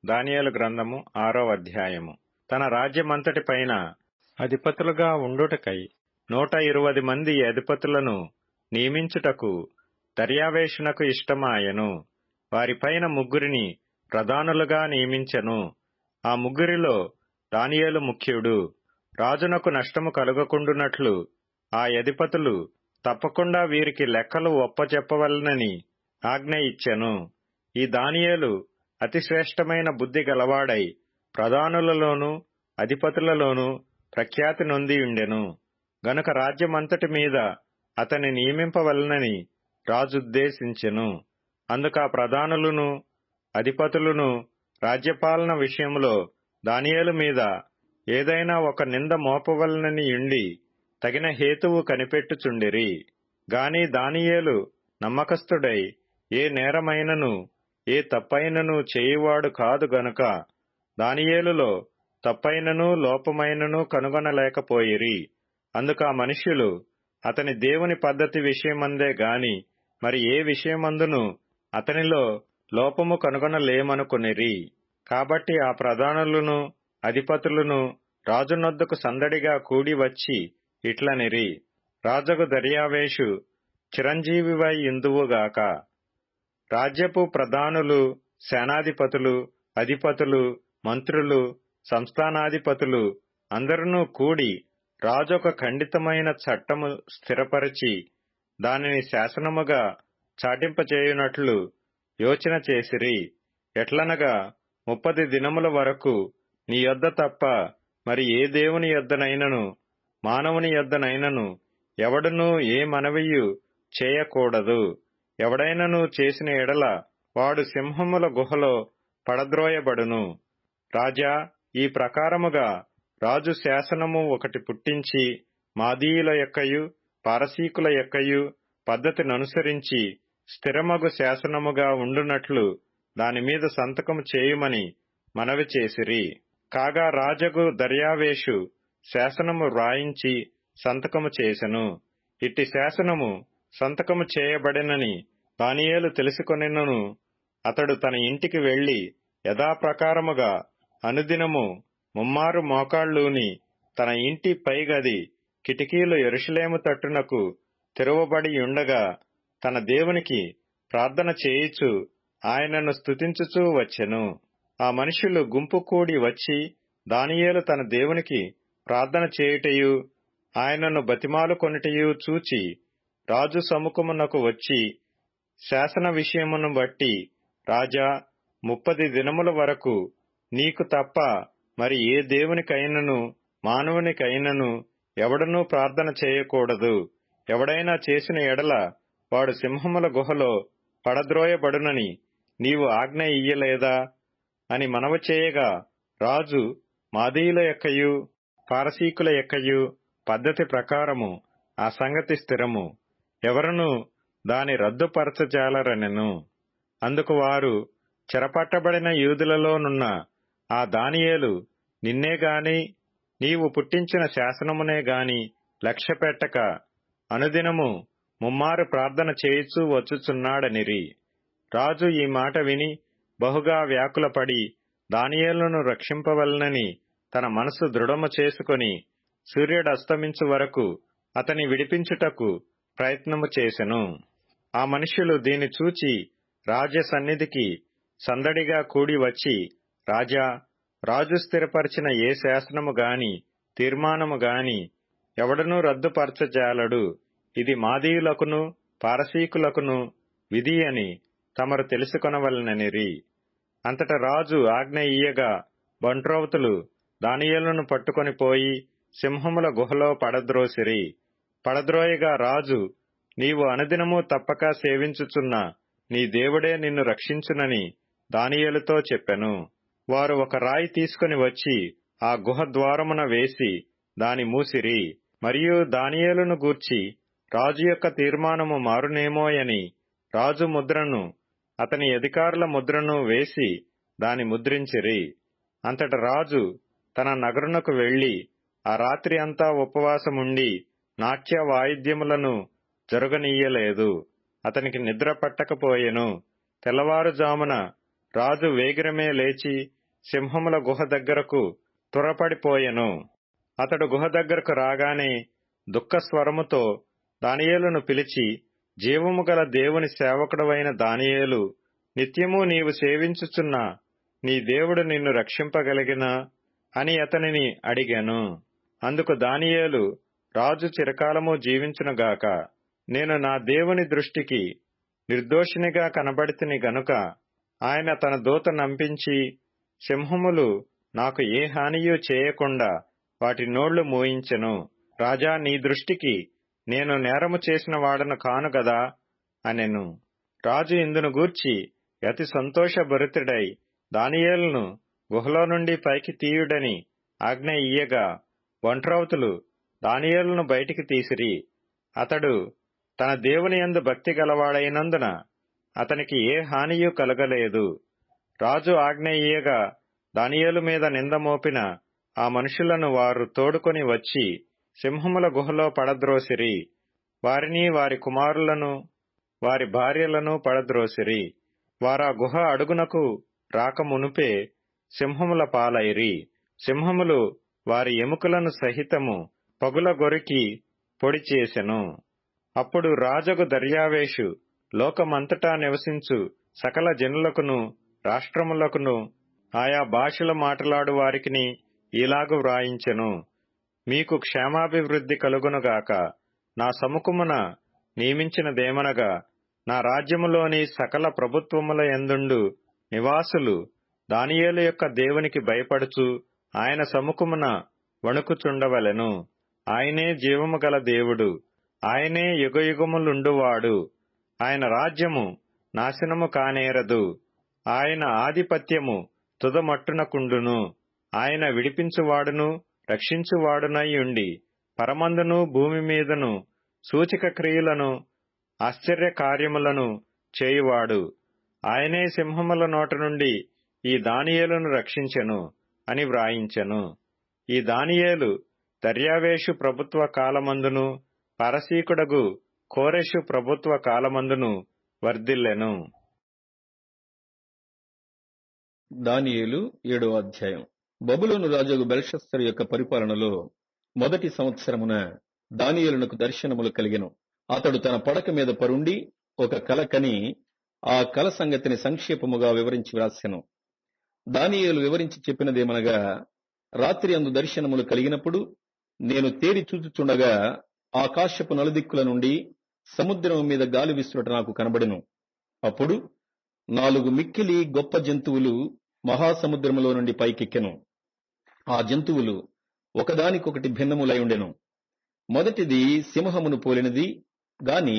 దానియేలు గ్రంథము 6వ అధ్యాయము. తన రాజ్యమంతటి పైన అధిపతులుగా ఉండుటకై 120 మంది అధిపతులను నియమించుటకు దర్యావేషునకు ఇష్టమాయెను. వారిపైన 3 ప్రధానులుగా నియమించెను. ఆ 3 దానియేలు ముఖ్యుడు. రాజునకు నష్టము కలుగకుండునట్లు ఆ అధిపతులు తప్పకుండా వీరికి లెక్కలు ఒప్పచెప్పవలెనని ఆజ్ఞ ఇచ్చెను. ఈ దానియేలు అతి శ్రేష్టమైన బుద్ధి గలవాడై ప్రధానులలోనూ అధిపతులలోనూ ప్రఖ్యాతి నొందియుండెను. గనుక రాజ్యమంతటి మీద అతని నియమింపవలెనని రాజుద్దేశించెను. అందుకా ప్రధానులను అధిపతులను రాజ్యపాలన విషయంలో దానియేలు మీద ఏదైనా ఒక నింద మోపవలెననియుండి తగిన హేతువు కనిపెట్టుచుండిరి. గాని దానియేలు నమ్మకస్తుడై ఏ నేరమైనను ఏ తప్పైనను చేయువాడు కాదు గనుక దానియేలులో తప్పైనను లోపమైనను కనుగొనలేకపోయిరి. అందుకా మనుష్యులు అతని దేవుని పద్ధతి విషయమందే గాని మరి ఏ విషయమందును అతనిలో లోపము కనుగొనలేమనుకొనిరి. కాబట్టి ఆ ప్రధానులను అధిపతులను రాజునొద్దకు సందడిగా కూడి వచ్చి ఇట్లనిరి: రాజగు దర్యావేషు చిరంజీవివై యుందువుగాక. రాజ్యపు ప్రధానులు, సేనాధిపతులు, అధిపతులు, మంత్రులు, సంస్థానాధిపతులు అందరునూ కూడి రాజొక ఖండితమైన చట్టము స్థిరపరచి దానిని శాసనముగా చాటింపచేయునట్లు యోచన చేసిరి. ఎట్లనగా 30 దినముల వరకు నీ యొద్ద తప్ప మరి ఏ దేవుని యొద్దనైనను మానవుని యొద్దనైనను ఎవడునూ ఏ మనవియు చేయకూడదు. ఎవడైనను చేసిన ఎడల వాడు సింహముల గుహలో పడద్రోయబడును. రాజా, ఈ ప్రకారముగా రాజు శాసనము ఒకటి పుట్టించి మాదీయుల యొక్కయు పారసీకుల యొక్కయు పద్ధతిననుసరించి స్థిరమగు శాసనముగా ఉండునట్లు దానిమీద సంతకము చేయుమని మనవి చేసిరి. కాగా రాజగు దర్యావేషు శాసనము వ్రాయించి సంతకము చేసెను. ఇట్టి శాసనము సంతకము చేయబడినని దానియేలు తెలుసుకొనెను. అతడు తన ఇంటికి వెళ్లి యథాప్రకారముగా అనుదినము 3 మోకాళ్ళూని తన ఇంటి పైగది కిటికీలు యెరూషలేము తట్టునకు తెరువబడి యుండగా తన దేవునికి ప్రార్థన చేయుచు ఆయనను స్తుతించుచూ వచ్చెను. ఆ మనుష్యులు గుంపు కూడి వచ్చి దానియేలు తన దేవునికి ప్రార్థన చేయుటయు ఆయనను బతిమాలుకొనుటయు చూచి రాజు సముఖమునకు వచ్చి, శాసన విషయమును బట్టి రాజా, 30 దినముల వరకు నీకు తప్ప మరి ఏ దేవునికైనను మానవునికైనను ఎవడనూ ప్రార్థన చేయకూడదు. ఎవడైనా చేసిన ఎడల వాడు సింహముల గుహలో పడద్రోయబడునని నీవు ఆజ్ఞ ఇయ్యలేదా అని మనవి చేయగా, రాజు మాదీయుల యొక్కయు పారసీకుల యొక్కయు పద్ధతి ప్రకారము ఆ సంగతి స్థిరము, ఎవరునూ దాని రద్దుపరచజాలరనెను. అందుకు వారు, చెరపట్టబడిన యూదులలోనున్న ఆ దానియేలు నిన్నేగాని నీవు పుట్టించిన శాసనమునే గాని లక్ష్యపెట్టక అనుదినము 3 ప్రార్థన చేయుచూ వచ్చుచున్నాడనిరి. రాజు ఈ మాట విని బహుగా వ్యాకులపడి దానియేలును రక్షింపవలనని తన మనసు దృఢము చేసుకొని సూర్యుడస్తమించు వరకు అతని విడిపించుటకు ప్రయత్నము చేసెను. ఆ మనుష్యులు దీని చూచి రాజ సన్నిధికి సందడిగా కూడి వచ్చి, రాజా, రాజు స్థిరపరిచిన ఏ శాసనము గాని తీర్మానము గాని ఎవడనూ రద్దుపరచజాలడు. ఇది మాదీయులకును పారసీకులకును విధి అని తమరు తెలుసుకొనవలెననిరి. అంతట రాజు ఆజ్ఞ ఇయ్యగా బంట్రోవతులు దానియేలును పట్టుకొని పోయి సింహముల గుహలో పడద్రోసిరి. పడద్రోయగా రాజు, నీవు అనుదినము తప్పక సేవించుచున్న నీ దేవుడే నిన్ను రక్షించునని దానియేలుతో చెప్పెను. వారు ఒక రాయి తీసుకుని వచ్చి ఆ గుహ ద్వారమున వేసి దాని మూసిరి. మరియు దానియేలును గూర్చి రాజు యొక్క తీర్మానము మారునేమోయని రాజు ముద్రను అతని అధికారుల ముద్రను వేసి దాని ముద్రించిరి. అంతట రాజు తన నగరునకు వెళ్లి ఆ రాత్రి అంతా ఉపవాసముండి నాట్య వాయిద్యములను జరుగనీయలేదు. అతనికి నిద్ర పట్టకపోయెను. తెల్లవారుజామున రాజు వేగిరమే లేచి సింహముల గుహ దగ్గరకు త్వరపడిపోయెను. అతడు గుహ దగ్గరకు రాగానే దుఃఖస్వరముతో దానియేలును పిలిచి, జీవము గల దేవుని సేవకుడవైన దానియేలు, నిత్యము నీవు సేవించుచున్న నీ దేవుడు నిన్ను రక్షింపగలిగినా అని అతనిని అడిగాను. అందుకు దానియేలు, రాజు చిరకాలము జీవించునుగాక. నేను నా దేవుని దృష్టికి నిర్దోషినిగా కనబడితిని గనుక ఆయన తన దూత నంపించి సింహములు నాకు ఏ హానియూ చేయకుండా వాటి నోళ్లు మూయించెను. రాజా, నీ దృష్టికి నేను నేరము చేసిన వాడను కాను గదా అనెను. రాజు ఇందును గూర్చి అతి సంతోషభరితుడై దానియేలును గుహలో నుండి పైకి తీయుడని ఆజ్ఞ ఇయ్యగా ఒంట్రౌతులు దానియేలును బయటికి తీసిరి. అతడు తన దేవుని యందు భక్తి గలవాడైనందున అతనికి ఏ హానియూ కలగలేదు. రాజు ఆజ్ఞ ఇయ్యగా దానియేలు మీద నింద మోపిన ఆ మనుషులను వారు తోడుకొని వచ్చి సింహముల గుహలో పడద్రోసిరి. వారిని, వారి కుమారులను, వారి భార్యలను పడద్రోసిరి. వారా గుహ అడుగునకు రాకమునుపే సింహముల పాలైరి. సింహములు వారి ఎముకలను సహితము పగుల గొరికి పొడి చేసెను. అప్పుడు రాజగు దర్యావేషు లోకమంతటా నివసించు సకల జనులకును, రాష్ట్రములకును, ఆయా భాషలు మాట్లాడు వారికిని ఇలాగు వ్రాయించెను: మీకు క్షేమాభివృద్ధి కలుగునుగాక. నా సముఖమున నియమించినదేమనగా, నా రాజ్యములోని సకల ప్రభుత్వముల యందుండు నివాసులు దానియేలు యొక్క దేవునికి భయపడుచు ఆయన సముఖమున వణుకుచుండవలెను. ఆయనే జీవము గల దేవుడు, ఆయనే యుగయుగములుండువాడు. ఆయన రాజ్యము నాశనము కానేరదు. ఆయన ఆధిపత్యము తుదమట్టునకుండును. ఆయన విడిపించువాడును రక్షించువాడునై ఉండి పరమందును భూమి మీదను సూచక క్రియలను ఆశ్చర్య కార్యములను చేయువాడు. ఆయనే సింహముల నోట నుండి ఈ దానియేలును రక్షించెను అని వ్రాయించెను. ఈ దానియేలు దర్యావేషు ప్రభుత్వ కాలమందును పారసీకుడగు కోరెషు ప్రభుత్వ కాలమందును వర్ధిల్లెను. దానియేలు 7వ అధ్యాయం. బబులోను రాజు బెల్షస్సరు యొక్క పరిపాలనలో మొదటి సంవత్సరమున దానియేలునకు దర్శనములు కలిగెను. అతడు తన పడక మీద పరుండి ఒక కల కని ఆ కల సంగతిని సంక్షేపముగా వివరించి వ్రాసెను. దానియేలు వివరించి చెప్పినదేమనగా, రాత్రి అందు దర్శనములు కలిగినప్పుడు నేను తేరి చూచుచుండగా ఆకాశపు నలుదిక్కుల నుండి సముద్రము మీద గాలి విసురుట నాకు కనబడెను. అప్పుడు 4 మిక్కిలి గొప్ప జంతువులు మహాసముద్రములో నుండి పైకెక్కెను. ఆ జంతువులు ఒకదానికొకటి భిన్నములై ఉండెను. మొదటిది సింహమును పోలినది గాని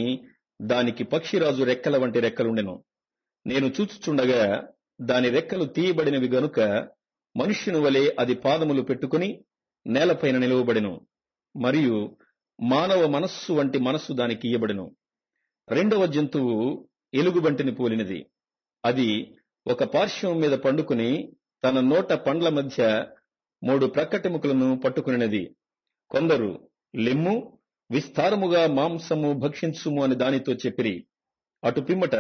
దానికి పక్షిరాజు రెక్కల వంటి రెక్కలుండెను. నేను చూచుచుండగా దాని రెక్కలు తీయబడినవి గనుక మనుష్యుని వలె అది పాదములు పెట్టుకుని నేలపైన నిలువబడెను. మరియు మానవ మనస్సు వంటి మనస్సు దానికి ఇయ్యబడెను. రెండవ జంతువు ఎలుగుబంటిని పోలినది. అది ఒక పార్శ్వం మీద పండుకుని తన నోట పండ్ల మధ్య 3 ప్రక్కటెముకలను పట్టుకునినది. కొందరు, లెమ్ము, విస్తారముగా మాంసము భక్షించుము అని దానితో చెప్పిరి. అటు పిమ్మట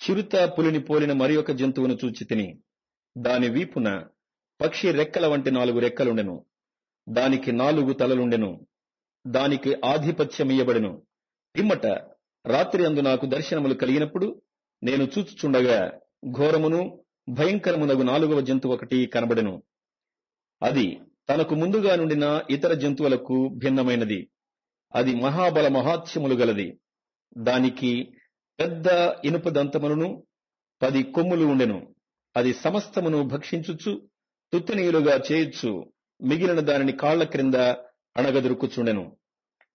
చిరుత పులిని పోలిన మరి ఒక జంతువును చూచితిని. దాని వీపున పక్షి రెక్కల వంటి 4 రెక్కలుండెను. దానికి 4 తలలుండెను. దానికి ఆధిపత్యమియ్యబడెను. పిమ్మట రాత్రి అందు నాకు దర్శనములు కలిగినప్పుడు నేను చూచుచుండగా ఘోరమును భయంకరమునగు 4వ జంతువు ఒకటి కనబడెను. అది తనకు ముందుగా నుండిన ఇతర జంతువులకు భిన్నమైనది. అది మహాబల మహాత్యములు గలది. దానికి పెద్ద ఇనుప దంతములను 10 కొమ్ములు ఉండెను. అది సమస్తమును భక్షించుచు తుత్తినీయులుగా చేయుచు మిగిలిన దానిని కాళ్ల క్రింద అణగదొరుకుచుండెను.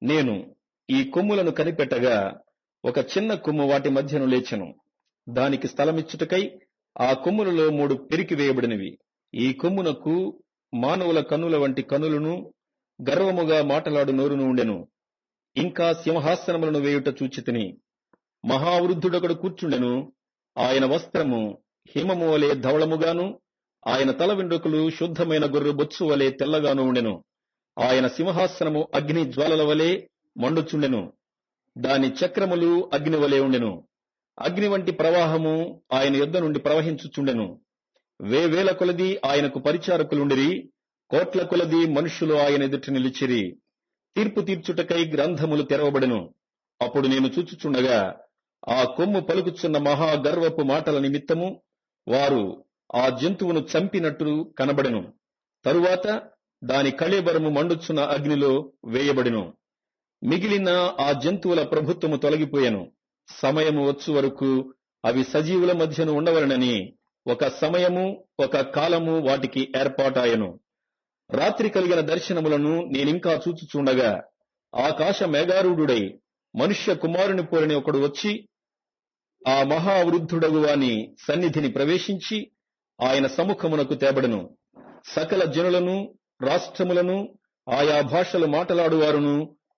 నేను ఈ కొమ్ములను కనిపెట్టగా ఒక చిన్న కొమ్ము వాటి మధ్యను లేచెను. దానికి స్థలమిచ్చుటకై ఆ కొమ్ములలో 3 పెరికి వేయబడినవి. ఈ కొమ్మునకు మానవుల కన్నుల వంటి కన్నులను గర్వముగా మాటలాడు నోరును ఉండెను. ఇంకా సింహాసనములను వేయుట చూచితిని. మహావృద్ధుడొకడు కూర్చుండెను. ఆయన వస్త్రము హిమము వలె ధవళముగాను, ఆయన తల వెండ్రుకలు శుద్ధమైన గొర్రె బొచ్చు వలె తెల్లగాను ఉండెను. ఆయన సింహాసనము అగ్ని జ్వాలల వలె మండుచుండెను. దాని చక్రములు అగ్ని వలె ఉండెను. అగ్ని వంటి ప్రవాహము ఆయన యొద్ద నుండి ప్రవహించుచుండెను. వేవేల కొలది ఆయనకు పరిచారకులుండిరి, కోట్ల కొలది మనుష్యులు ఆయన ఎదుట నిలిచిరి. తీర్పు తీర్చుటకై గ్రంథములు తెరవబడెను. అప్పుడు నేను చూచుచుండగా ఆ కొమ్ము పలుకుచున్న మహాగర్వపు మాటల నిమిత్తము వారు ఆ జంతువును చంపినట్టు కనబడెను. తరువాత దాని కళేబరము మండుచున్న అగ్నిలో వేయబడెను. మిగిలిన ఆ జంతువుల ప్రభుత్వము తొలగిపోయెను. సమయము వచ్చు వరకు అవి సజీవుల మధ్యను ఉండవలనని ఒక సమయము, ఒక కాలము వాటికి ఏర్పాటాయెను. రాత్రి కలిగిన దర్శనములను నేనింకా చూచుచుండగా ఆకాశ మేఘారూఢుడై మనుష్య కుమారుని పోలిన ఒకడు వచ్చి ఆ మహావృద్ధుడగు వాని సన్నిధిని ప్రవేశించి ఆయన సముఖమునకు తేబడెను. సకల జనులను, రాష్ట్రములను, ఆయా భాషలు మాటలాడువారును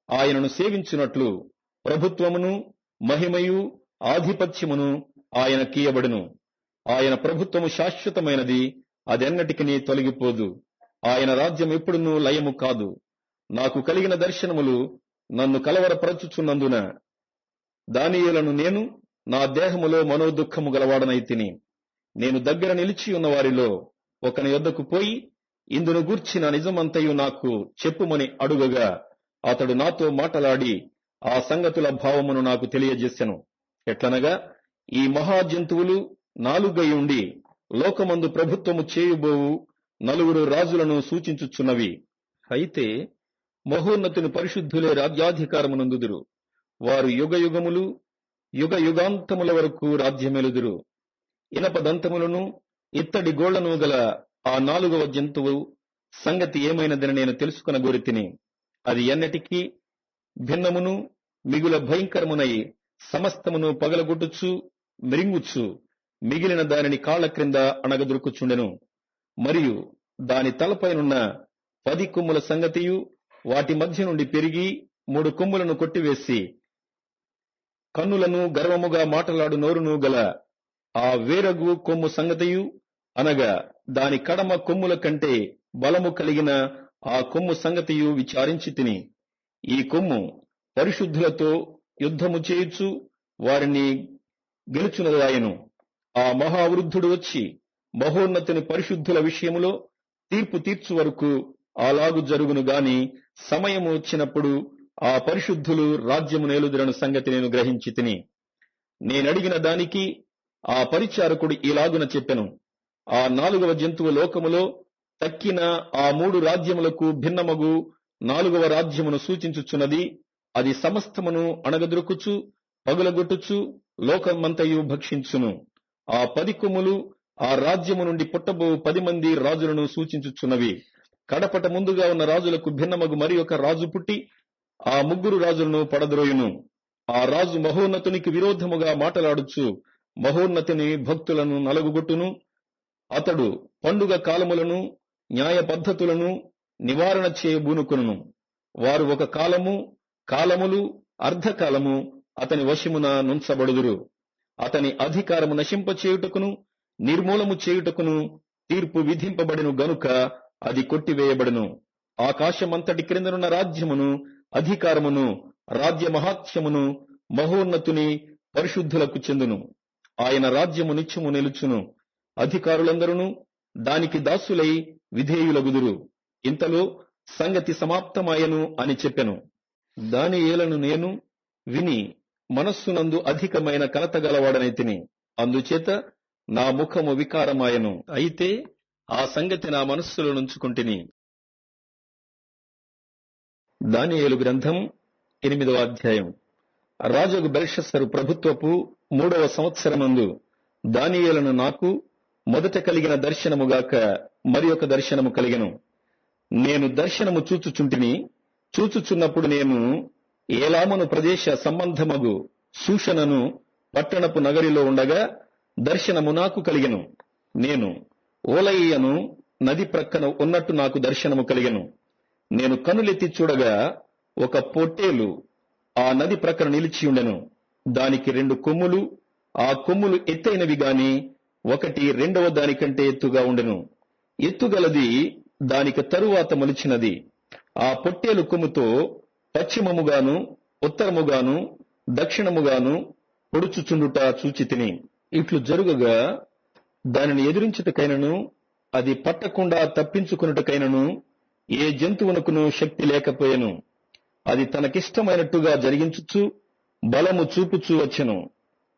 ఆయనను సేవించున్నట్లు ప్రభుత్వమును, మహిమయు, ఆధిపత్యమును ఆయన కీయబడును. ఆయన ప్రభుత్వము శాశ్వతమైనది, అదెన్నటికి తొలగిపోదు. ఆయన రాజ్యం ఎప్పుడునూ లయము కాదు. నాకు కలిగిన దర్శనములు నన్ను కలవరపరచుచున్నందున దానియేలును నేను నా దేహములో మనోదుఃఖము గలవాడనైతిని. నేను దగ్గర నిలిచి ఉన్న వారిలో ఒకని యొద్దకు పోయి ఇందును గూర్చిన నిజమంతయు నాకు చెప్పుమని అడుగగా అతడు నాతో మాటలాడి ఆ సంగతుల భావమును నాకు తెలియజేసెను. ఎట్లనగా, ఈ మహాజంతువులు నాలుగై ఉండి లోకమందు ప్రభుత్వము చేయబోవు నలుగురు రాజులను సూచించుచున్నవి. అయితే మహోన్నతుని పరిశుద్ధులే రాజ్యాధికారమునందుదురు. వారు యుగయుగములు, యుగ యుగాంతముల వరకు రాజ్యమెలుదురు. ఇనప దంతములను, ఇత్తడి గోళ్లను గల ఆ నాలుగవ జంతువు సంగతి ఏమైనదని నేను తెలుసుకొనగోరితిని. అది ఎన్నటికీ భిన్నమును మిగుల భయంకరమునై సమస్తమును పగలగొట్టుచు మ్రింగుచు మిగిలిన దానిని కాళ్ల క్రింద అణగదొరుకుచుండెను. మరియు దాని తలపైనున్న 10 కొమ్ముల సంగతియు వాటి మధ్య నుండి పెరిగి 3 కొమ్ములను కొట్టివేసి కన్నులను గర్వముగా మాటలాడు నోరును గల ఆ వేరగు కొమ్ము సంగతియు, అనగా దాని కడమ కొమ్ముల కంటే బలము కలిగిన ఆ కొమ్ము సంగతియు విచారించి తిని, ఈ కొమ్ము పరిశుద్ధులతో యుద్ధము చేయుచు వారిని గెలుచునదాయను. ఆ మహావృద్ధుడు వచ్చి మహోన్నతుని పరిశుద్ధుల విషయములో తీర్పు తీర్చు వరకు అలాగు జరుగును గాని సమయము వచ్చినప్పుడు ఆ పరిశుద్ధులు రాజ్యము నేలుదురను సంగతి నేను గ్రహించి తిని. నేనడిగిన దానికి ఆ పరిచారకుడు ఇలాగున చెప్పెను, ఆ 4వ జంతువు లోకములో తక్కిన ఆ 3 రాజ్యములకు భిన్నమగు 4వ రాజ్యమును సూచించుచున్నది. అది సమస్తమును అణగదొరుకుచు పగులగొట్టుచు లోకమంతయు భక్షించును. ఆ 10 కొమ్ములు ఆ రాజ్యము నుండి పుట్టబో 10 మంది రాజులను సూచించుచున్నవి. కడపట ముందుగా ఉన్న రాజులకు భిన్నమగు మరి ఒక రాజు పుట్టి ఆ 3 రాజులను పడద్రోయును. ఆ రాజు మహోన్నతునికి విరోధముగా మాటలాడుచు మహోన్నతుని భక్తులను నలుగుగొట్టును. అతడు పండుగ కాలములను, న్యాయ పద్ధతులను నివారణ చేయబూనుకొనును. వారు ఒక కాలము, కాలములు, అర్ధకాలము అతని వశమున నుంచబడుదురు. అతని అధికారము నశింపచేయుటకును నిర్మూలము చేయుటకును తీర్పు విధింపబడిను గనుక అది కొట్టివేయబడును. ఆకాశమంతటి క్రిందనున్న రాజ్యమును, అధికారమును, రాజ్య మహాత్మ్యమును మహోన్నతుని పరిశుద్ధులకు చెందును. ఆయన రాజ్యము నిత్యము నిలుచును. అధికారులందరూ దానికి దాసులై విధేయులగుదురు. ఇంతలో సంగతి సమాప్తమాయను అని చెప్పెను. దానియేలును నేను విని మనస్సునందు అధికమైన కలతగలవాడనైతిని. అందుచేత నా ముఖము వికారమాయను. అయితే ఆ సంగతి నా మనస్సులో నుంచుకొంటిని. దానియేలు గ్రంథం 8వ అధ్యాయం. రాజగు బెల్షస్సరు ప్రభుత్వపు 3వ సంవత్సరమందు దానియేలును నాకు మొదట కలిగిన దర్శనముగాక మరి ఒక దర్శనము కలిగెను. నేను దర్శనము చూచుచుంటిని. చూచుచున్నప్పుడు నేను ఏలామును ప్రదేశ సంబంధమగు శూషణను పట్టణపు నగరిలో ఉండగా దర్శనము నాకు కలిగెను. నేను ఓలయ్యను నది ప్రక్కన ఉన్నట్టు నాకు దర్శనము కలిగెను. నేను కనులెత్తి చూడగా ఒక పొట్టేలు ఆ నది ప్రక్కన నిలిచి ఉండెను. దానికి 2 కొమ్ములు, ఆ కొమ్ములు ఎత్తైనవి గాని ఒకటి రెండవ దానికంటే ఎత్తుగా ఉండెను. ఎత్తుగలది దానికి తరువాత మొలిచినది. ఆ పొట్టేలు కొమ్ముతో పశ్చిమముగాను, ఉత్తరముగాను, దక్షిణముగాను పొడుచుచుండుట చూచితిని. ఇట్లు జరుగగా దానిని ఎదిరించుటకైనను అది పట్టకుండా తప్పించుకొనుటకైనను ఏ జంతువునకును శక్తి లేకపోయెను. అది తనకిష్టమైనట్టుగా జరిగించుచు బలము చూపుచూ వచ్చెను.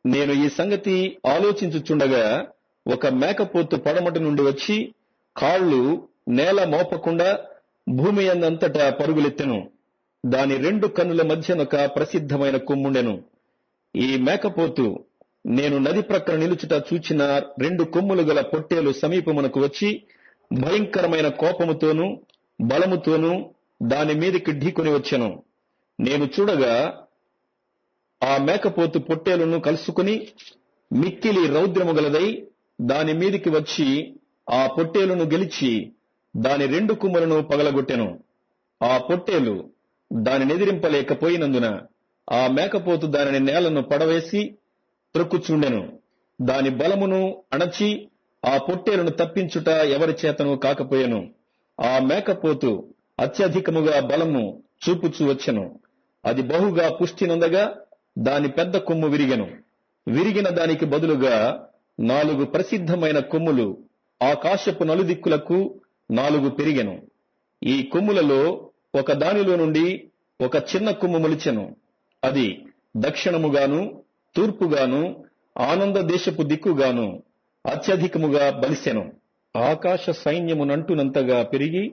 నేను ఈ సంగతి ఆలోచించుచుండగా ఒక మేకపోతు పడమటి నుండి వచ్చి కాళ్ళు నేల మోపకుండా భూమి అందంతటా పరుగులెత్తెను. దాని 2 కన్నుల మధ్యనొక ప్రసిద్ధమైన కొమ్ముండెను. ఈ మేకపోతు నేను నది ప్రక్కన నిలుచుట చూచిన 2 కొమ్ములు గల పొట్టేలు సమీపమునకు వచ్చి భయంకరమైన కోపముతోనూ బలముతోనూ దాని మీదికి ఢీకొని వచ్చెను. నేను చూడగా ఆ మేకపోతు పొట్టేలును కలుసుకుని మిక్కిలి రౌద్రము గలదై దాని మీదికి వచ్చి ఆ పొట్టేలును గెలిచి దాని 2 కొమ్ములను పగలగొట్టెను. ఆ పొట్టేలు దానిని ఎదిరింపలేకపోయినందున ఆ మేకపోతు దానిని నేలను పడవేసి త్రొక్కుచుండెను. దాని బలమును అణచి ఆ పొట్టేలును తప్పించుట ఎవరి చేతను కాకపోయెను. ఆ మేకపోతు అత్యధికముగా బలము చూపుచూ వచ్చెను. అది బహుగా పుష్టి నొందగా దాని పెద్ద కొమ్ము విరిగెను. విరిగిన దానికి బదులుగా 4 ప్రసిద్ధమైన కొమ్ములు ఆకాశపు నలుదిక్కులకు 4 పెరిగెను. ఈ కొమ్ములలో ఒక దానిలో నుండి ఒక చిన్న కొమ్ము మొలిచెను. అది దక్షిణముగాను తూర్పుగాను ఆనంద దేశపు దిక్కుగాను అత్యధికముగా బలిసెను. ఆకాశ సైన్యమునంటునంతగా పెరిగి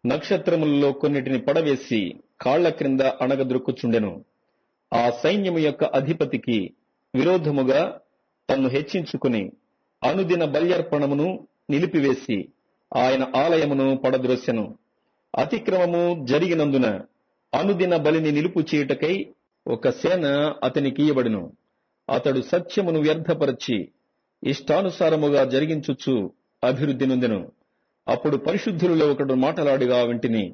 నక్షత్రములలో కొన్నిటిని పడవేసి కాళ్ల క్రింద అణగద్రొక్కుచుండెను. ఆ సైన్యము యొక్క అధిపతికి విరోధముగా తన్ను హెచ్చించుకుని అనుదిన బల్యర్పణమును నిలిపివేసి ఆయన ఆలయమును పడద్రోసెను. అతిక్రమము జరిగినందున అనుదిన బలిని నిలుపు చేయుటకై ఒక సేన అతనికి ఇయ్యబడును. అతడు సత్యమును వ్యర్థపరచి ఇష్టానుసారముగా జరిగించుచు అభివృద్ధి నొందెను. అప్పుడు పరిశుద్ధులలో ఒకడు మాటలాడుగా వింటిని.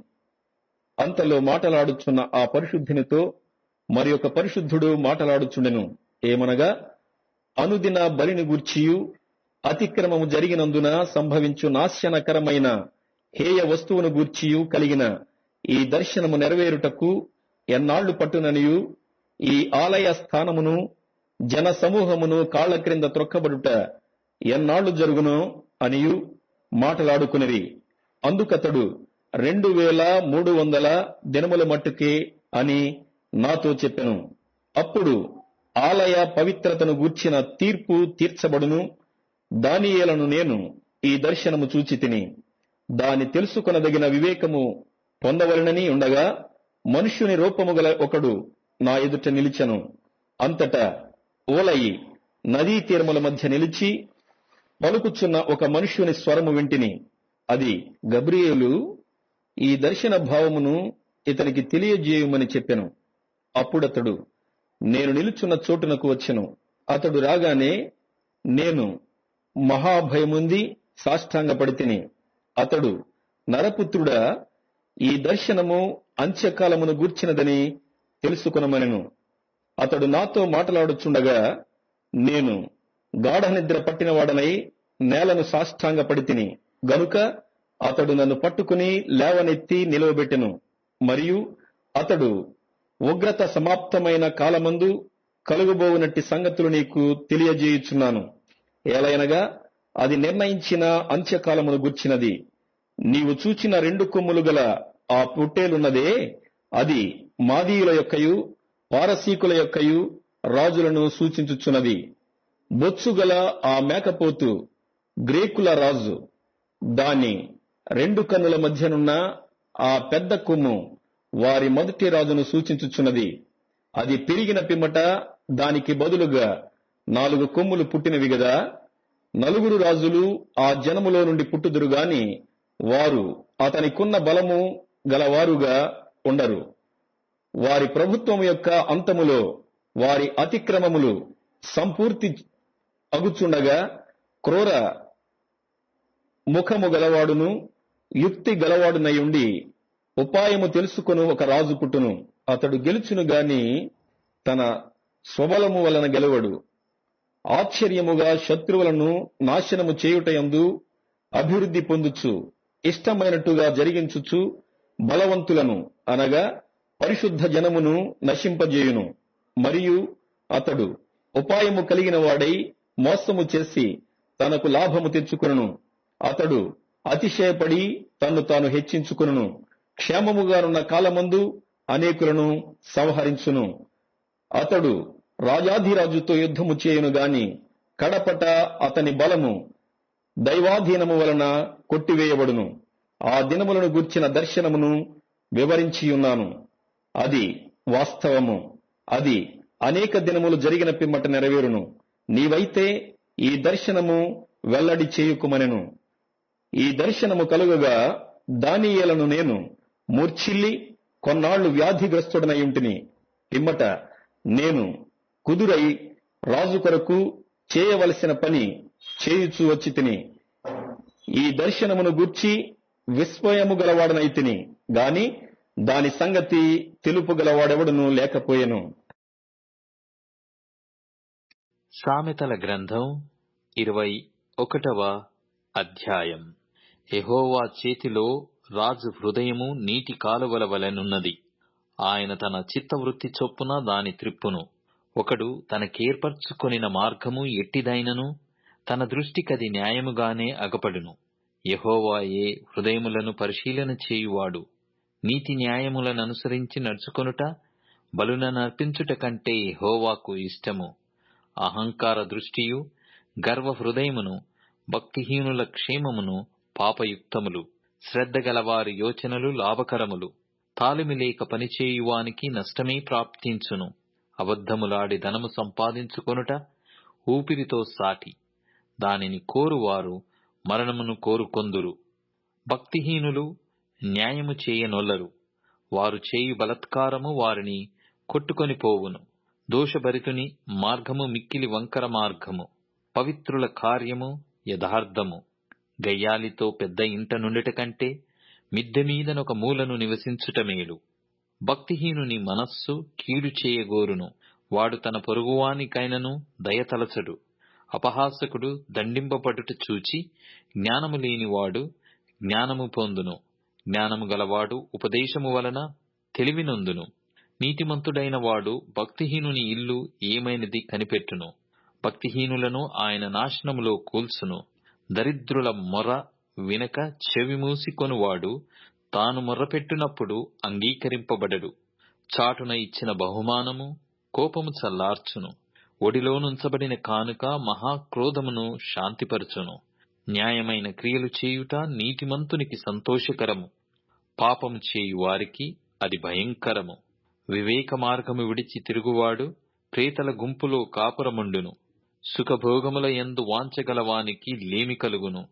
అంతలో మాటలాడుచున్న ఆ పరిశుద్ధునితో మరి ఒక పరిశుద్ధుడు మాటలాడుచుండెను. ఏమనగా, అనుదిన బలిని గూర్చియు అతిక్రమము జరిగినందున సంభవించు నాశనకరమైన హేయ వస్తువును గూర్చియు కలిగిన ఈ దర్శనము నెరవేరుటకు ఎన్నాళ్లు పట్టుననియు ఈ ఆలయ స్థానమును జన సమూహమును కాళ్ల క్రింద త్రొక్కబడుట ఎన్నాళ్లు జరుగునో అనియు మాటలాడుకునిరి. అందుకతడు 2300 దినముల మట్టుకే అని నాతో చెప్పెను. అప్పుడు ఆలయ పవిత్రతను గూర్చిన తీర్పు తీర్చబడును. దానియేలును నేను ఈ దర్శనము చూచితిని. దాని తెలుసుకొనదగిన వివేకము పొందవలెనని ఉండగా మనుష్యుని రూపము గల ఒకడు నా ఎదుట నిలిచెను. అంతటా ఓలయి నదీ తీరముల మధ్య నిలిచి పలుకుచున్న ఒక మనుష్యుని స్వరము వింటిని. అది గబ్రియేలు, ఈ దర్శన భావమును ఇతనికి తెలియజేయుమని చెప్పెను. అప్పుడతడు నేను నిలుచున్న చోటునకు వచ్చెను. అతడు రాగానే నేను మహాభయముంది సాష్టాంగపడితిని. అతడు, నరపుత్రుడా, ఈ దర్శనము అంత్యకాలమును గూర్చినదని తెలుసుకొనమనెను. అతడు నాతో మాటలాడుచుండగా నేను గాఢ నిద్ర పట్టినవాడనై నేలను సాష్టాంగపడితిని. గనుక అతడు నన్ను పట్టుకుని లేవనెత్తి నిలవబెట్టెను. మరియు అతడు, ఉగ్రత సమాప్తమైన కాలమందు కలుగబోవునట్టి సంగతులు నీకు తెలియజేయుచున్నాను. ఏలయనగా అది నిర్ణయించిన అంత్యకాలమును గూర్చినది. నీవు చూచిన 2 కొమ్ములు గల ఆ పొట్టేలున్నదే, అది మాదీయుల యొక్కయు పారసీకుల యొక్కయు రాజులను సూచించుచున్నది. బొత్సుగల ఆ మేకపోతు గ్రీకుల రాజు. దాని 2 కన్నుల మధ్యనున్న ఆ పెద్ద కొమ్ము వారి మొదటి రాజును సూచించుచున్నది. అది పెరిగిన పిమ్మట దానికి బదులుగా 4 కొమ్ములు పుట్టినవి గదా. 4 రాజులు ఆ జనములో నుండి పుట్టుదురు గాని వారు అతనికున్న బలము గలవారుగా ఉండరు. వారి ప్రభుత్వం యొక్క అంతములో వారి అతిక్రమములు సంపూర్తి అగుచుండగా క్రూర ముఖము గలవాడును యుక్తి గలవాడునయుండి ఉపాయము తెలుసుకొను ఒక రాజు పుట్టును. అతడు గెలుచును గాని తన స్వబలము వలన గెలవడు. ఆశ్చర్యముగా శత్రువులను నాశనము చేయుటయందు అభివృద్ధి పొందుచు ఇష్టమైనట్టుగా జరిగించుచు బలవంతులను అనగా పరిశుద్ధ జనమును నశింపజేయును. మరియు అతడు ఉపాయము కలిగిన వాడై మోసము చేసి తనకు లాభము తెచ్చుకొనును. అతడు అతిశయపడి తన్ను తాను హెచ్చించుకొనును. క్షేమముగానున్న కాలమందు అనేకులను సంహరించును. అతడు రాజాధిరాజుతో యుద్ధము చేయును గాని కడపట అతని బలము దైవాధీనము వలన కొట్టివేయబడును. ఆ దినములను గూర్చిన దర్శనమును వివరించియున్నాను. అది వాస్తవము. అది అనేక దినములు జరిగిన పిమ్మట నెరవేరును. నీవైతే ఈ దర్శనము వెల్లడి చేయుకుమనెను. ఈ దర్శనము కలుగగా దానియేలను నేను మూర్ఛిల్లి కొన్నాళ్లు వ్యాధిగ్రస్తుడనయుంటిని. పిమ్మట నేను కుదురై రాజు కొరకు చేయవలసిన పని చేయుచూ వచ్చి తిని ఈ దర్శనమును గూర్చి విస్మయము గలవాడనైతిని గాని దాని సంగతి తెలుపుగలవాడెవడును లేకపోయెను. సామెతల గ్రంథం 21వ అధ్యాయం. యెహోవా చేతిలో రాజు హృదయము నీటి కాలువల వలెనున్నది. ఆయన తన చిత్తవృత్తి చొప్పున దాని త్రిప్పును. ఒకడు తనకేర్పరచుకొనిన మార్గము ఎట్టిదైనను తన దృష్టికది న్యాయముగానే అగపడును. యెహోవాయే హృదయములను పరిశీలన చేయువాడు. నీతి న్యాయములను అనుసరించి నడుచుకొనుట బలులనర్పించుట కంటే యెహోవాకు ఇష్టము. అహంకార దృష్టియు గర్వ హృదయమును భక్తిహీనుల క్షేమమును పాపయుక్తములు. శ్రద్ధ గలవారి యోచనలు లాభకరములు. తాలిమి లేక పనిచేయువానికి నష్టమే ప్రాప్తించును. అబద్ధములాడి ధనము సంపాదించుకొనుట ఊపిరితో సాటి. దానిని కోరువారు మరణమును కోరుకొందురు. భక్తిహీనులు న్యాయము చేయనొల్లరు. వారు చేయు బలత్కారము వారిని కొట్టుకొని పోవును. దోషభరితుని మార్గము మిక్కిలి వంకర మార్గము. పవిత్రుల కార్యము యథార్థము. గయ్యాలితో పెద్ద ఇంట నుండుట కంటే మిద్దె మీదనొక మూలను నివసించుట మేలు. భక్తిహీనుని మనస్సు కీడు చేయగోరును. వాడు తన పొరుగువానికైనను దయతలచడు. అపహాసకుడు దండింపబడుట చూచి జ్ఞానము లేనివాడు జ్ఞానము పొందును. జ్ఞానము గలవాడు ఉపదేశము వలన తెలివినొందును. నీతిమంతుడైన వాడు భక్తిహీనుని ఇల్లు ఏమైనది కనిపెట్టును. భక్తిహీనులను ఆయన నాశనములో కూల్చును. దరిద్రుల మొర వినక చెవిమూసికొనువాడు తాను మొర్రపెట్టినప్పుడు అంగీకరింపబడడు. చాటున ఇచ్చిన బహుమానము కోపము చల్లార్చును. ఒడిలోనుంచబడిన కానుక మహాక్రోధమును శాంతిపరచును. న్యాయమైన క్రియలు చేయుట నీతిమంతునికి సంతోషకరము. పాపము చేయు వారికి అది భయంకరము. వివేక మార్గము విడిచి తిరుగువాడు ప్రేతల గుంపులో కాపురముండును. సుఖభోగముల యందు వాంఛగలవానికి లేమి కలుగును.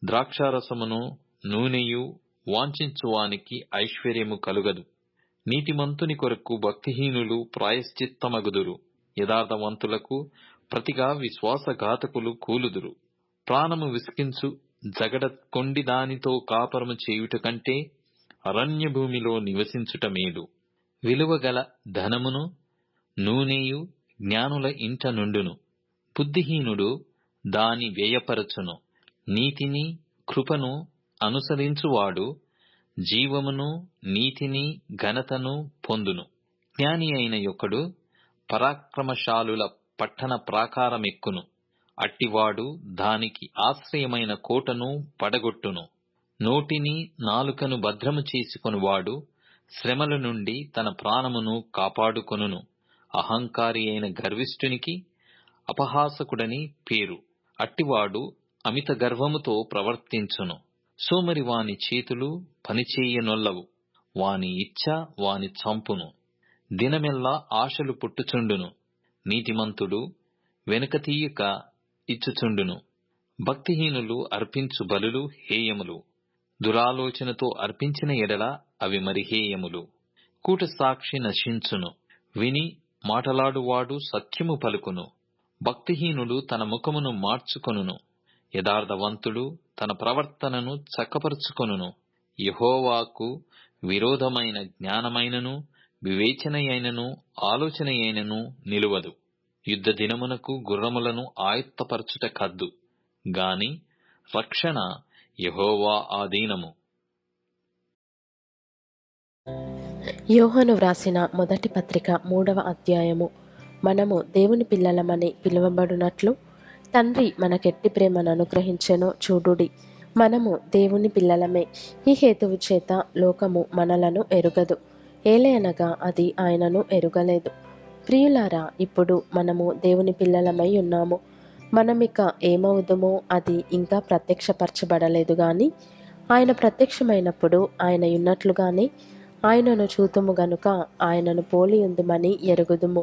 ద్రాక్షారసమును నూనెయు వాంఛించువానికి ఐశ్వర్యము కలుగదు. నీతిమంతుని కొరకు భక్తిహీనులు ప్రాయశ్చిత్తమగుదురు. యథార్థవంతులకు ప్రతిగా విశ్వాసఘాతకులు కూలుదురు. ప్రాణము విసికించు జగడ కొండి దానితో కాపరము చేయుట కంటే అరణ్య భూమిలో నివసించుట మేలు. విలువగల ధనమును నూనెయు జ్ఞానుల ఇంట నుండును. బుద్ధిహీనుడు దాని వ్యయపరచును. నీతిని కృపను అనుసరించువాడు జీవమును నీతిని ఘనతను పొందును. జ్ఞాని అయిన యొక్కడు పరాక్రమశాలుల పట్టణ ప్రాకారమెక్కును. అట్టివాడు దానికి ఆశ్రయమైన కోటను పడగొట్టును. నోటిని నాలుకను భద్రము చేసుకొనువాడు శ్రమల నుండి తన ప్రాణమును కాపాడుకొనును. అహంకారి అయిన గర్విష్ఠునికి అపహాసకుడని పేరు. అట్టివాడు అమిత గర్వముతో ప్రవర్తించును. సోమరి వాని చేతులు పనిచేయనొల్లవు. వాని ఇచ్ఛ వాని చంపును. దినమెల్లా ఆశలు పుట్టుచుండును. నీతిమంతుడు వెనుకతీయక ఇచ్చుచుండును. భక్తిహీనులు అర్పించు బలులు హేయములు. దురాలోచనతో అర్పించిన ఎడల అవి మరి హేయములు. కూట సాక్షి నశించును. విని మాటలాడువాడు సత్యము పలుకును. భక్తిహీనుడు తన ముఖమును మార్చుకొనును. యథార్థవంతుడు తన ప్రవర్తనను చక్కపరుచుకొనును. యెహోవాకు విరోధమైన జ్ఞానమైనను వివేచనయైనను ఆలోచనయైనను నిలువదు. యుద్ధ దినమునకు గుర్రములను ఆయుత్తపరచుట కద్దు గాని రక్షణ యెహోవా ఆధీనము. యోహాను వ్రాసిన మొదటి పత్రిక 3వ అధ్యాయము. మనము దేవుని పిల్లలమని పిలువబడినట్లు తండ్రి మనకెట్టి ప్రేమను అనుగ్రహించెనో చూడుడి. మనము దేవుని పిల్లలమే. ఈ హేతువు చేత లోకము మనలను ఎరుగదు, ఏలయనగా అది ఆయనను ఎరుగలేదు. ప్రియులారా, ఇప్పుడు మనము దేవుని పిల్లలమై ఉన్నాము. మనమిక ఏమవుదుమో అది ఇంకా ప్రత్యక్షపరచబడలేదు గాని ఆయన ప్రత్యక్షమైనప్పుడు ఆయన ఉన్నట్లుగానే ఆయనను చూతుము గనుక ఆయనను పోలి ఉందుమని ఎరుగుదుము.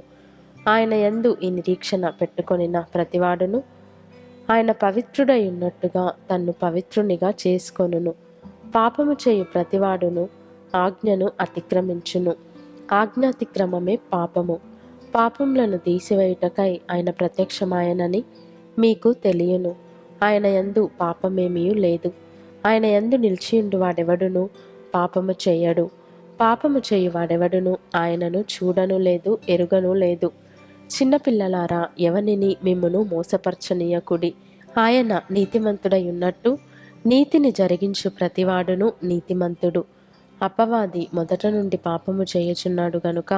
ఆయన యందు ఈ నిరీక్షణ పెట్టుకొనిన ప్రతివాడును ఆయన పవిత్రుడై ఉన్నట్టుగా తన్ను పవిత్రునిగా చేసుకొనును. పాపము చేయు ప్రతివాడును ఆజ్ఞను అతిక్రమించును. ఆజ్ఞాతిక్రమమే పాపము. పాపములను తీసివేయుటకై ఆయన ప్రత్యక్షమాయనని మీకు తెలియను. ఆయన యందు పాపమేమీ లేదు. ఆయన యందు నిలిచియుండు వాడెవడును పాపము చేయడు. పాపము చేయువాడెవడును ఆయనను చూడను లేదు, ఎరుగను లేదు. చిన్నపిల్లలారా, ఎవనిని మిమ్మును మోసపరచనీయకుడి. ఆయన నీతిమంతుడై ఉన్నట్టు నీతిని జరిగించు ప్రతివాడును నీతిమంతుడు. అపవాది మొదట నుండి పాపము చేయుచున్నాడు గనుక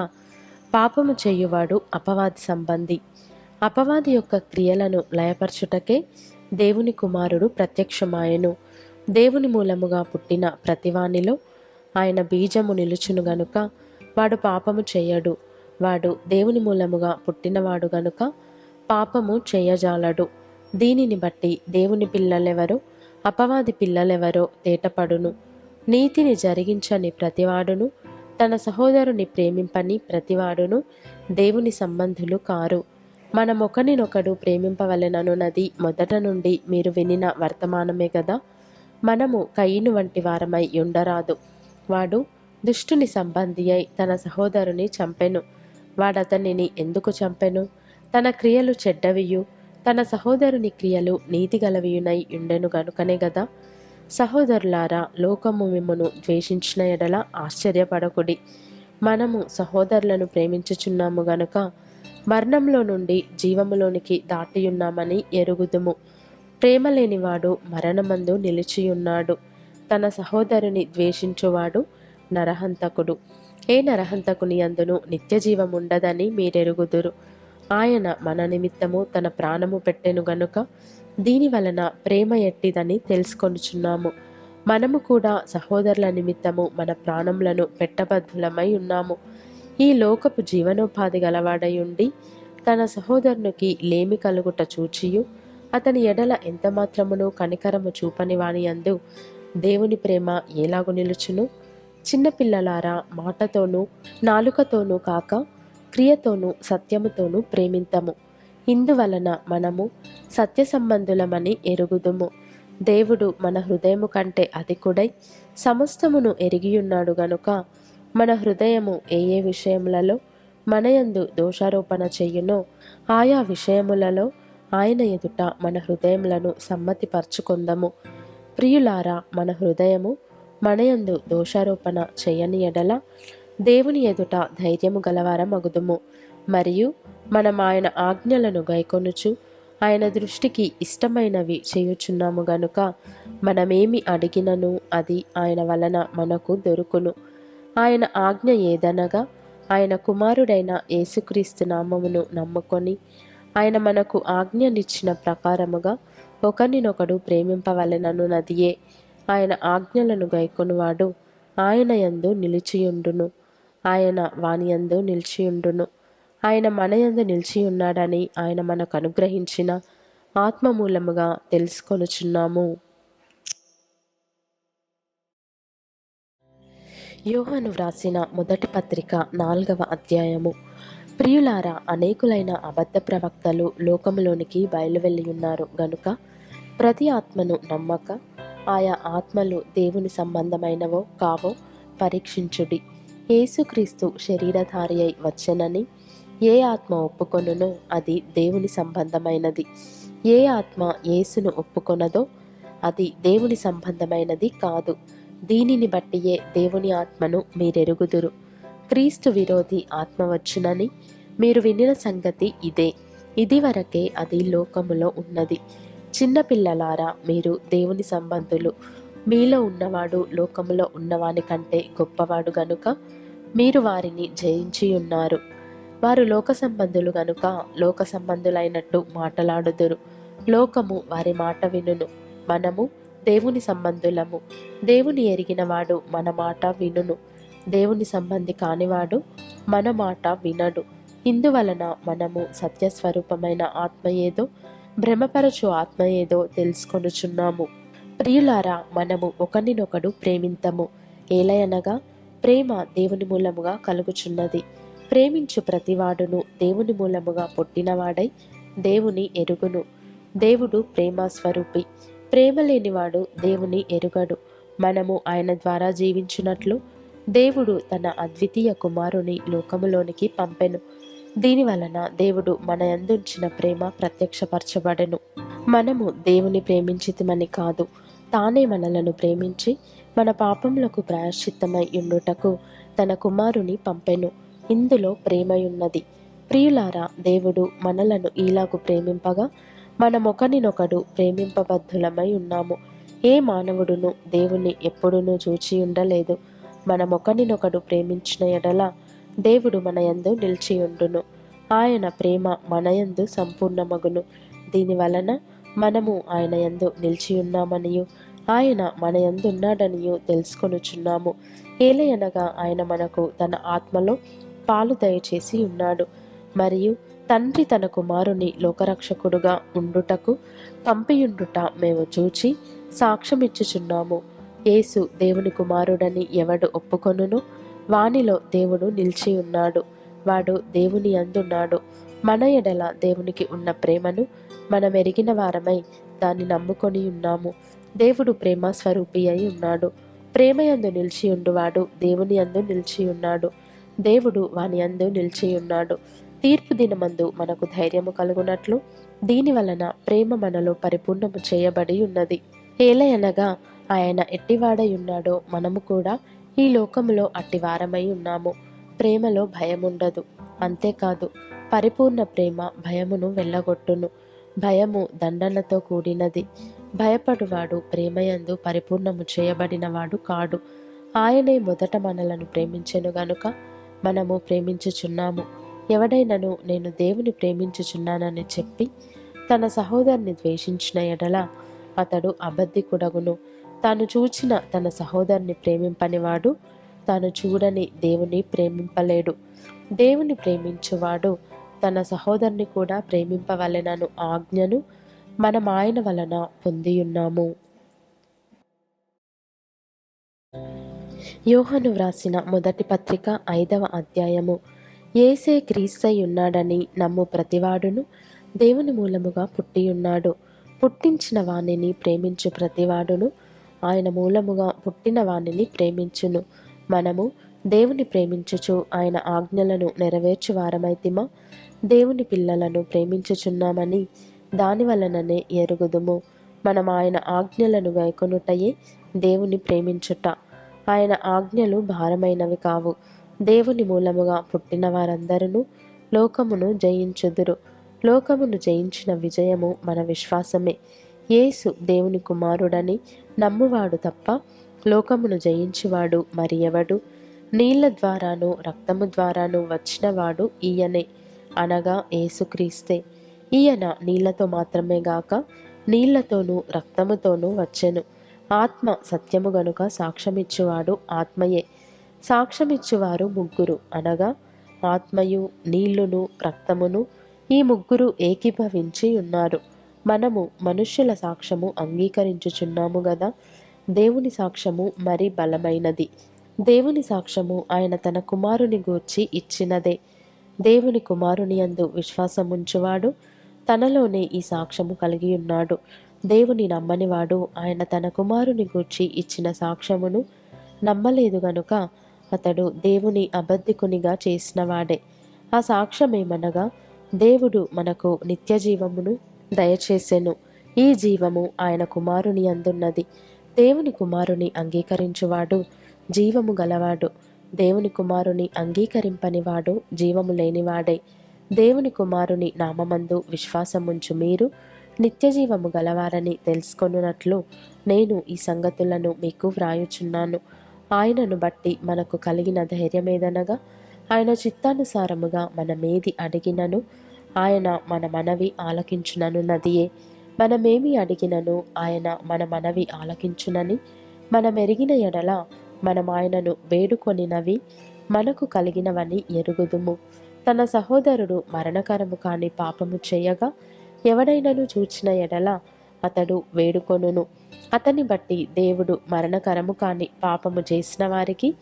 పాపము చేయువాడు అపవాది సంబంధి. అపవాది యొక్క క్రియలను లయపరచుటకే దేవుని కుమారుడు ప్రత్యక్షమాయెను. దేవుని మూలముగా పుట్టిన ప్రతివానిలో ఆయన బీజము నిలుచును గనుక వాడు పాపము చేయడు. వాడు దేవుని మూలముగా పుట్టినవాడు గనుక పాపము చేయజాలడు. దీనిని బట్టి దేవుని పిల్లలెవరో అపవాది పిల్లలెవరో తేటపడును. నీతిని జరిగించని ప్రతివాడును తన సహోదరుని ప్రేమింపని ప్రతివాడును దేవుని సంబంధులు కారు. మనమొకనినొకడు ప్రేమింపవలెననున్నది మొదట నుండి మీరు వినిన వర్తమానమే గదా. మనము కయీను వంటి వారమై ఉండరాదు. వాడు దుష్టుని సంబంధి అయి తన సహోదరుని చంపెను. వాడతనిని ఎందుకు చంపెను? తన క్రియలు చెడ్డవియు తన సహోదరుని క్రియలు నీతిగలవియునై ఉండెను గనుకనే గదా. సహోదరులారా, లోకము మిమ్మును ద్వేషించిన ఎడల ఆశ్చర్యపడకుడి. మనము సహోదరులను ప్రేమించుచున్నాము గనుక మరణంలో నుండి జీవములోనికి దాటియున్నామని ఎరుగుదుము. ప్రేమ లేనివాడు మరణమందు నిలిచియున్నాడు. తన సహోదరుని ద్వేషించువాడు నరహంతకుడు. ఏ నరహంతకుని అందును నిత్యజీవముండదని మీరెరుగుదురు. ఆయన మన నిమిత్తము తన ప్రాణము పెట్టెను గనుక దీని వలన ప్రేమ ఎట్టిదని తెలుసుకొనుచున్నాము. మనము కూడా సహోదరుల నిమిత్తము మన ప్రాణములను పెట్టబద్ధులమై ఉన్నాము. ఈ లోకపు జీవనోపాధి గలవాడై ఉండి తన సహోదరునికి లేమి కలుగుట చూచియు అతని ఎడల ఎంత మాత్రమును కనికరము చూపని వాని యందు దేవుని ప్రేమ ఎలాగు నిలుచును? చిన్నపిల్లలారా, మాటతోనూ నాలుకతోనూ కాక క్రియతోనూ సత్యముతోనూ ప్రేమింతము. ఇందువలన మనము సత్య సంబంధులమని ఎరుగుదుము. దేవుడు మన హృదయము కంటే అధికుడై సమస్తమును ఎరిగియున్నాడు గనుక మన హృదయము ఏ ఏ విషయములలో మనయందు దోషారోపణ చెయ్యునో ఆయా విషయములలో ఆయన ఎదుట మన హృదయములను సమ్మతిపరచుకొందము. ప్రియులారా, మన హృదయము మనయందు దోషారోపణ చేయని ఎడల దేవుని ఎదుట ధైర్యము గలవారమగుదుము. మరియు మనం ఆయన ఆజ్ఞలను గైకొనుచు ఆయన దృష్టికి ఇష్టమైనవి చేయుచున్నాము గనుక మనమేమి అడిగినను అది ఆయన వలన మనకు దొరుకును. ఆయన ఆజ్ఞ ఏదనగా ఆయన కుమారుడైన యేసుక్రీస్తు నామమును నమ్ముకొని ఆయన మనకు ఆజ్ఞనిచ్చిన ప్రకారముగా ఒకరినొకడు ప్రేమింపవలెననున్నదియే. ఆయన ఆజ్ఞలను గైకొనువాడు ఆయన యందు నిలిచియుండును, ఆయన వాని యందు నిలిచియుండును. ఆయన మన యందు నిలిచియున్నాడని ఆయన మనకు అనుగ్రహించిన ఆత్మ మూలముగా తెలుసుకొనుచున్నాము. యోహాను వ్రాసిన మొదటి పత్రిక 4వ అధ్యాయము. ప్రియులారా, అనేకులైన అబద్ధ ప్రవక్తలు లోకములోనికి బయలువెళ్ళి ఉన్నారు గనుక ప్రతి ఆత్మను నమ్మక ఆయా ఆత్మలు దేవుని సంబంధమైనవో కావో పరీక్షించుడి. యేసుక్రీస్తు శరీరధారి అయి వచ్చెనని ఏ ఆత్మ ఒప్పుకొనునో అది దేవుని సంబంధమైనది. ఏ ఆత్మ యేసును ఒప్పుకొనదో అది దేవుని సంబంధమైనది కాదు. దీనిని బట్టియే దేవుని ఆత్మను మీరెరుగుదురు. క్రీస్తు విరోధి ఆత్మ వచ్చునని మీరు వినిన సంగతి ఇదే. ఇదివరకే అది లోకములో ఉన్నది. చిన్నపిల్లలారా, మీరు దేవుని సంబంధులు. మీలో ఉన్నవాడు లోకములో ఉన్నవాని కంటే గొప్పవాడు గనుక మీరు వారిని జయించి ఉన్నారు. వారు లోక సంబంధులు గనుక లోక సంబంధులైనట్టు మాటలాడుదురు. లోకము వారి మాట వినును. మనము దేవుని సంబంధులము. దేవుని ఎరిగినవాడు మన మాట వినును. దేవుని సంబంధి కానివాడు మన మాట వినడు. ఇందువలన మనము సత్యస్వరూపమైన ఆత్మ ఏదో, భ్రమపరచు ఆత్మ ఏదో తెలుసుకొనుచున్నాము. ప్రియులారా, మనము ఒకరినొకడు ప్రేమింతము. ఏలయనగా ప్రేమ దేవుని మూలముగా కలుగుచున్నది. ప్రేమించు ప్రతివాడును దేవుని మూలముగా పుట్టినవాడై దేవుని ఎరుగును. దేవుడు ప్రేమ స్వరూపి. ప్రేమ లేనివాడు దేవుని ఎరుగడు. మనము ఆయన ద్వారా జీవించినట్లు దేవుడు తన అద్వితీయ కుమారుని లోకములోనికి పంపెను. దీని వలన దేవుడు మన యందుంచిన ప్రేమ ప్రత్యక్షపరచబడెను. మనము దేవుని ప్రేమించితిమని కాదు, తానే మనలను ప్రేమించి మన పాపములకు ప్రాయశ్చిత్తమై ఉండుటకు తన కుమారుని పంపెను. ఇందులో ప్రేమయున్నది. ప్రియులారా, దేవుడు మనలను ఈలాగు ప్రేమింపగా మనమొకరినొకడు ప్రేమింపబద్ధులమై ఉన్నాము. ఏ మానవుడును దేవుని ఎప్పుడునూ చూచి ఉండలేదు. మనమొకరినొకడు ప్రేమించిన ఎడల దేవుడు మన యందు నిలిచియుండును. ఆయన ప్రేమ మన యందు సంపూర్ణమగును. దీని వలన మనము ఆయన యందు నిలిచియున్నామనియు ఆయన మన యందున్నాడనియు తెలుసుకొనుచున్నాము. ఏలయనగా ఆయన మనకు తన ఆత్మలో పాలు దయచేసి ఉన్నాడు. మరియు తండ్రి తన కుమారుని లోకరక్షకుడుగా ఉండుటకు పంపియుండుట మేము చూచి సాక్ష్యమిచ్చుచున్నాము. యేసు దేవుని కుమారుడని ఎవడు ఒప్పుకొనునో వానిలో దేవుడు నిలిచి ఉన్నాడు. వాడు దేవుని యందున్నాడు. మన ఎడల దేవునికి ఉన్న ప్రేమను మనం ఎరిగిన వారమై దాన్ని నమ్ముకొని ఉన్నాము. దేవుడు ప్రేమ స్వరూపి అయి ఉన్నాడు. ప్రేమ యందు నిలిచి ఉండువాడు దేవుని యందు నిలిచి ఉన్నాడు. దేవుడు వాని యందు నిలిచి ఉన్నాడు. తీర్పు దినమందు మనకు ధైర్యము కలుగునట్లు దీని వలన ప్రేమ మనలో పరిపూర్ణము చేయబడి ఉన్నది. ఏలయనగా ఆయన ఎట్టివాడై ఉన్నాడో మనము కూడా ఈ లోకములో అట్టివారమై ఉన్నాము. ప్రేమలో భయముండదు. అంతేకాదు, పరిపూర్ణ ప్రేమ భయమును వెళ్ళగొట్టును. భయము దండనతో కూడినది. భయపడువాడు ప్రేమయందు పరిపూర్ణము చేయబడినవాడు కాడు. ఆయనే మొదట మనలను ప్రేమించెను గనుక మనము ప్రేమించుచున్నాము. ఎవడైనను నేను దేవుని ప్రేమించుచున్నానని చెప్పి తన సహోదరుని ద్వేషించిన ఎడల అతడు అబద్ధికుడగును. తాను చూచిన తన సహోదరుని ప్రేమింపనివాడు తాను చూడని దేవుని ప్రేమింపలేడు. దేవుని ప్రేమించువాడు తన సహోదరుని కూడా ప్రేమింపవలెనను ఆజ్ఞను మనం ఆయన వలన పొందియున్నాము. యోహాను వ్రాసిన మొదటి పత్రిక 5వ అధ్యాయము. యేసే క్రీస్తై ఉన్నాడని నమ్ము ప్రతివాడును దేవుని మూలముగా పుట్టియున్నాడు. పుట్టించిన వానిని ప్రేమించు ప్రతివాడును ఆయన మూలముగా పుట్టిన వానిని ప్రేమించును. మనము దేవుని ప్రేమించుచు ఆయన ఆజ్ఞలను నెరవేర్చు వారమైతిమా? దేవుని పిల్లలను ప్రేమించుచున్నామని దాని వలననే ఎరుగుదుము. మనం ఆయన ఆజ్ఞలను గైకొనుటయే దేవుని ప్రేమించుట. ఆయన ఆజ్ఞలు భారమైనవి కావు. దేవుని మూలముగా పుట్టిన వారందరూ లోకమును జయించుదురు. లోకమును జయించిన విజయము మన విశ్వాసమే. యేసు దేవుని కుమారుడని నమ్మువాడు తప్ప లోకమును జయించువాడు మరి ఎవడు? నీళ్ల ద్వారాను రక్తము ద్వారాను వచ్చినవాడు ఈయనే, అనగా యేసుక్రీస్తే. ఈయన నీళ్లతో మాత్రమే గాక నీళ్లతోనూ రక్తముతోనూ వచ్చెను. ఆత్మ సత్యము గనుక సాక్ష్యమిచ్చువాడు ఆత్మయే. సాక్ష్యమిచ్చువారు ముగ్గురు, అనగా ఆత్మయు నీళ్లును రక్తమును. ఈ ముగ్గురు ఏకీభవించి ఉన్నారు. మనము మనుష్యుల సాక్ష్యము అంగీకరించుచున్నాము గదా. దేవుని సాక్ష్యము మరి బలమైనది. దేవుని సాక్ష్యము ఆయన తన కుమారుని గూర్చి ఇచ్చినదే. దేవుని కుమారుని యందు విశ్వాసముంచువాడు తనలోనే ఈ సాక్ష్యము కలిగి ఉన్నాడు. దేవుని నమ్మనివాడు ఆయన తన కుమారుని గూర్చి ఇచ్చిన సాక్ష్యమును నమ్మలేదు గనుక అతడు దేవుని అబద్ధికునిగా చేసినవాడే. ఆ సాక్ష్యమేమనగా దేవుడు మనకు నిత్య జీవమును దయచేసెను. ఈ జీవము ఆయన కుమారుని అందున్నది. దేవుని కుమారుని అంగీకరించువాడు జీవము గలవాడు. దేవుని కుమారుని అంగీకరింపనివాడు జీవము లేనివాడే. దేవుని కుమారుని నామమందు విశ్వాసముంచు మీరు నిత్యజీవము గలవారని తెలుసుకొనున్నట్లు నేను ఈ సంగతులను మీకు వ్రాయుచున్నాను. ఆయనను బట్టి మనకు కలిగిన ధైర్యమేదనగా ఆయన చిత్తానుసారముగా మనమేది అడిగినను ఆయన మన మనవి ఆలకించుననున్నదియే. మనమేమి అడిగినను ఆయన మన మనవి ఆలకించునని మనమెరిగిన ఎడల మనం ఆయనను వేడుకొనినవి మనకు కలిగినవని ఎరుగుదుము. తన సహోదరుడు మరణకరము కాని పాపము చేయగా ఎవడైనను చూచిన ఎడల అతడు వేడుకొనును. అతని బట్టి దేవుడు మరణకరము కాని పాపము చేసిన వారికి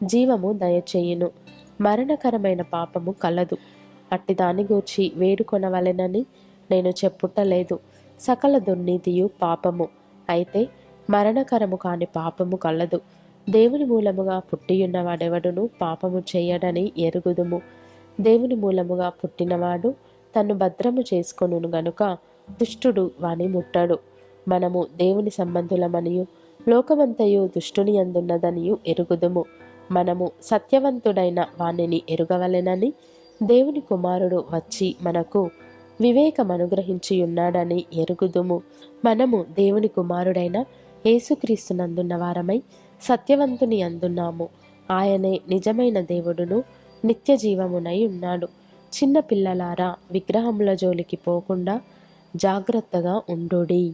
జీవము దయచేయును. మరణకరమైన పాపము కలదు. అట్టి దాని గూర్చి వేడుకొనవలెనని నేను చెప్పుటలేదు. సకల దుర్నీతియు పాపము. అయితే మరణకరము కాని పాపము కలదు. దేవుని మూలముగా పుట్టియున్నవాడెవడును పాపము చేయడని ఎరుగుదుము. దేవుని మూలముగా పుట్టినవాడు తన్ను భద్రము చేసుకొనును గనుక దుష్టుడు వాని ముట్టడు. మనము దేవుని సంబంధులమనియు లోకమంతయు దుష్టుని యందున్నదనియు ఎరుగుదుము. మనము సత్యవంతుడైన వానిని ఎరుగవలెనని దేవుని కుమారుడు వచ్చి మనకు వివేకమనుగ్రహించియున్నాడని ఎరుగుదుము. మనము దేవుని కుమారుడైన యేసుక్రీస్తునందున్న వారమై సత్యవంతుని అందున్నాము. ఆయనే నిజమైన దేవుడును నిత్య జీవమునై ఉన్నాడు. చిన్న పిల్లలారా, విగ్రహముల జోలికి పోకుండా జాగ్రత్తగా ఉండుడి.